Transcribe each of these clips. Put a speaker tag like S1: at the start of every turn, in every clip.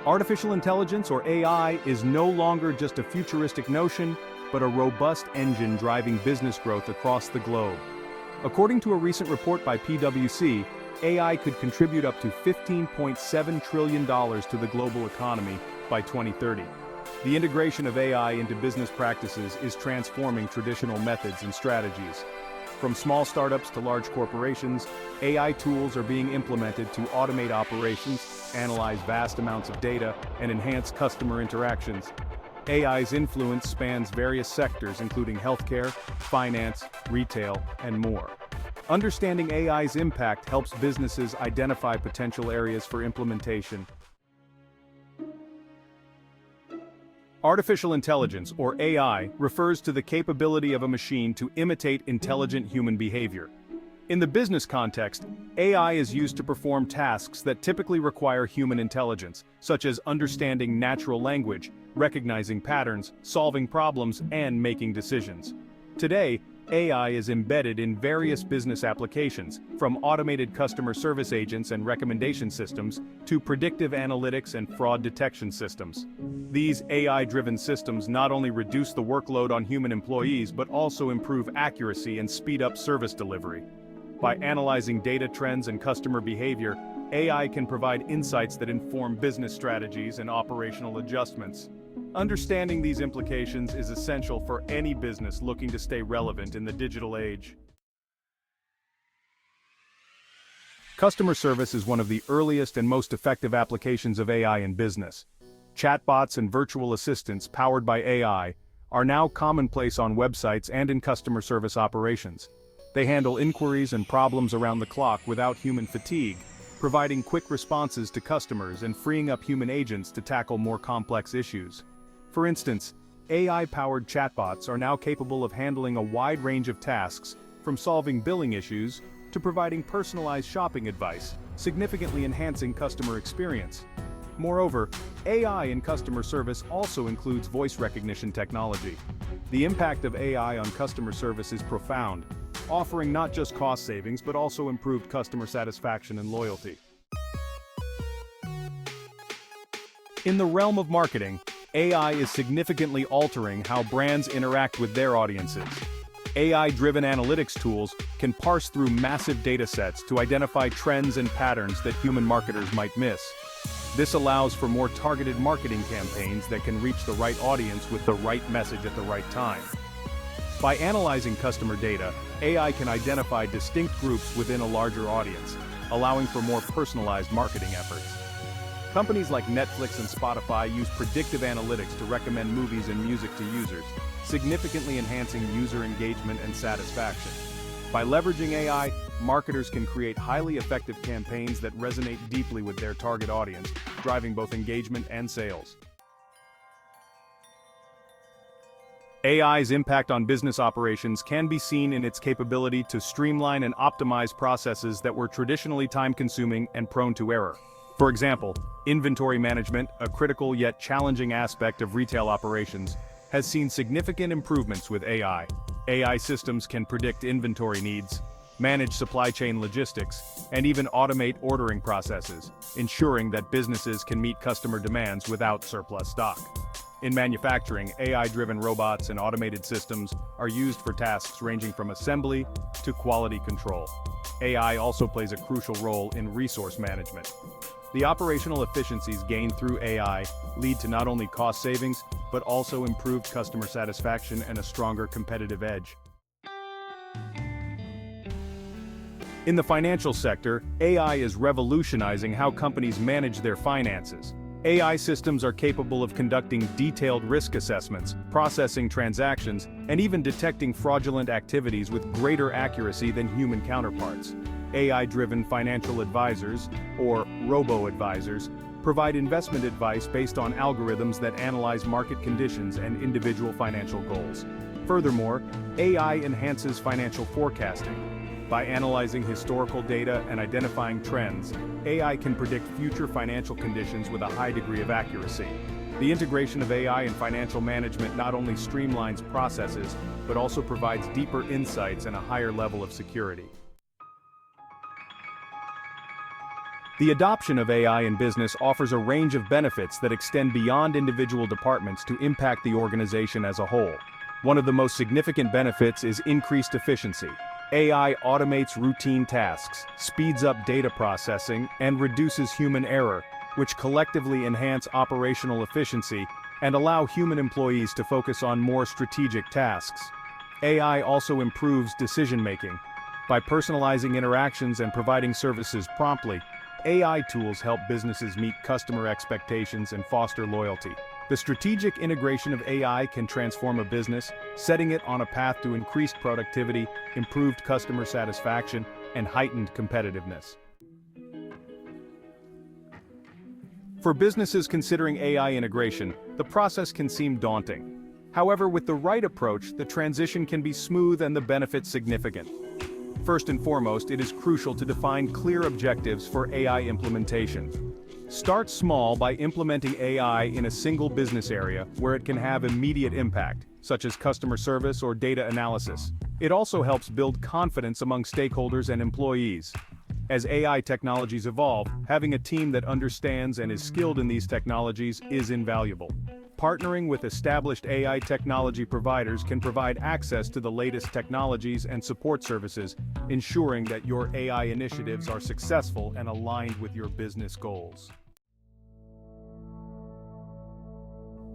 S1: Artificial intelligence, or AI, is no longer just a futuristic notion, but a robust engine driving business growth across the globe. According to a recent report by PwC, AI could contribute up to $15.7 trillion to the global economy by 2030. The integration of AI into business practices is transforming traditional methods and strategies. From small startups to large corporations, AI tools are being implemented to automate operations, analyze vast amounts of data, and enhance customer interactions. AI's influence spans various sectors including healthcare, finance, retail, and more. Understanding AI's impact helps businesses identify potential areas for implementation. Artificial intelligence, or AI, refers to the capability of a machine to imitate intelligent human behavior. In the business context, AI is used to perform tasks that typically require human intelligence, such as understanding natural language, recognizing patterns, solving problems, and making decisions. Today, AI is embedded in various business applications, from automated customer service agents and recommendation systems to predictive analytics and fraud detection systems. These AI-driven systems not only reduce the workload on human employees but also improve accuracy and speed up service delivery. By analyzing data trends and customer behavior, AI can provide insights that inform business strategies and operational adjustments. Understanding these implications is essential for any business looking to stay relevant in the digital age. Customer service is one of the earliest and most effective applications of AI in business. Chatbots and virtual assistants powered by AI are now commonplace on websites and in customer service operations. They handle inquiries and problems around the clock without human fatigue, providing quick responses to customers and freeing up human agents to tackle more complex issues. For instance, AI-powered chatbots are now capable of handling a wide range of tasks, from solving billing issues to providing personalized shopping advice, significantly enhancing customer experience. Moreover, AI in customer service also includes voice recognition technology. The impact of AI on customer service is profound, offering not just cost savings but also improved customer satisfaction and loyalty. In the realm of marketing, AI is significantly altering how brands interact with their audiences. AI-driven analytics tools can parse through massive datasets to identify trends and patterns that human marketers might miss. This allows for more targeted marketing campaigns that can reach the right audience with the right message at the right time. By analyzing customer data, AI can identify distinct groups within a larger audience, allowing for more personalized marketing efforts. Companies like Netflix and Spotify use predictive analytics to recommend movies and music to users, significantly enhancing user engagement and satisfaction. By leveraging AI, marketers can create highly effective campaigns that resonate deeply with their target audience, driving both engagement and sales. AI's impact on business operations can be seen in its capability to streamline and optimize processes that were traditionally time-consuming and prone to error. For example, inventory management, a critical yet challenging aspect of retail operations, has seen significant improvements with AI. AI systems can predict inventory needs, manage supply chain logistics, and even automate ordering processes, ensuring that businesses can meet customer demands without surplus stock. In manufacturing, AI-driven robots and automated systems are used for tasks ranging from assembly to quality control. AI also plays a crucial role in resource management. The operational efficiencies gained through AI lead to not only cost savings, but also improved customer satisfaction and a stronger competitive edge. In the financial sector, AI is revolutionizing how companies manage their finances. AI systems are capable of conducting detailed risk assessments, processing transactions, and even detecting fraudulent activities with greater accuracy than human counterparts. AI-driven financial advisors, or robo-advisors, provide investment advice based on algorithms that analyze market conditions and individual financial goals. Furthermore, AI enhances financial forecasting. By analyzing historical data and identifying trends, AI can predict future financial conditions with a high degree of accuracy. The integration of AI in financial management not only streamlines processes, but also provides deeper insights and a higher level of security. The adoption of AI in business offers a range of benefits that extend beyond individual departments to impact the organization as a whole. One of the most significant benefits is increased efficiency. AI automates routine tasks, speeds up data processing, and reduces human error, which collectively enhance operational efficiency and allow human employees to focus on more strategic tasks. AI also improves decision-making. By personalizing interactions and providing services promptly, AI tools help businesses meet customer expectations and foster loyalty. The strategic integration of AI can transform a business, setting it on a path to increased productivity, improved customer satisfaction, and heightened competitiveness. For businesses considering AI integration, the process can seem daunting. However, with the right approach, the transition can be smooth and the benefits significant. First and foremost, it is crucial to define clear objectives for AI implementation. Start small by implementing AI in a single business area where it can have immediate impact, such as customer service or data analysis. It also helps build confidence among stakeholders and employees. As AI technologies evolve, having a team that understands and is skilled in these technologies is invaluable. Partnering with established AI technology providers can provide access to the latest technologies and support services, ensuring that your AI initiatives are successful and aligned with your business goals.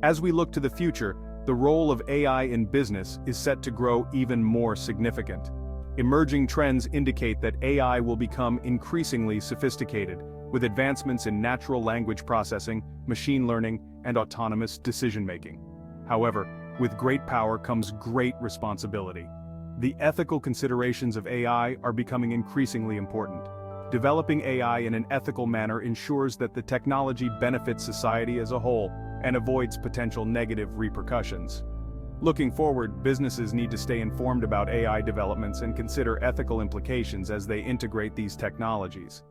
S1: As we look to the future, the role of AI in business is set to grow even more significant. Emerging trends indicate that AI will become increasingly sophisticated, with advancements in natural language processing, machine learning, and autonomous decision-making. However, with great power comes great responsibility. The ethical considerations of AI are becoming increasingly important. Developing AI in an ethical manner ensures that the technology benefits society as a whole and avoids potential negative repercussions. Looking forward, businesses need to stay informed about AI developments and consider ethical implications as they integrate these technologies.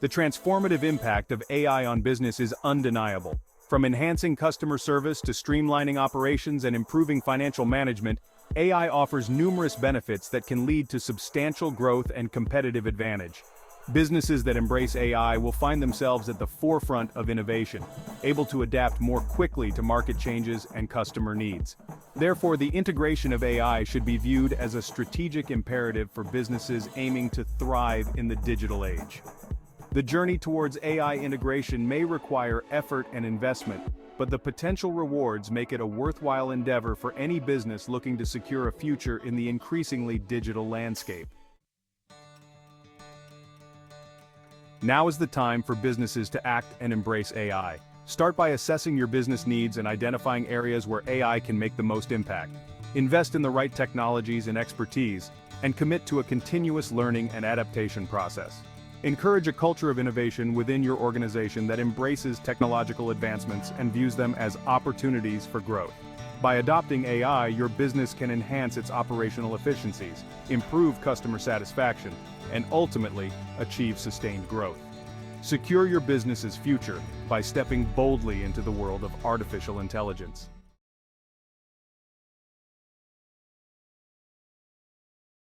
S1: The transformative impact of AI on business is undeniable. From enhancing customer service to streamlining operations and improving financial management, AI offers numerous benefits that can lead to substantial growth and competitive advantage. Businesses that embrace AI will find themselves at the forefront of innovation, able to adapt more quickly to market changes and customer needs. Therefore, the integration of AI should be viewed as a strategic imperative for businesses aiming to thrive in the digital age. The journey towards AI integration may require effort and investment, but the potential rewards make it a worthwhile endeavor for any business looking to secure a future in the increasingly digital landscape. Now is the time for businesses to act and embrace AI. Start by assessing your business needs and identifying areas where AI can make the most impact. Invest in the right technologies and expertise, and commit to a continuous learning and adaptation process. Encourage a culture of innovation within your organization that embraces technological advancements and views them as opportunities for growth. By adopting AI, your business can enhance its operational efficiencies, improve customer satisfaction, and ultimately achieve sustained growth. Secure your business's future by stepping boldly into the world of artificial intelligence.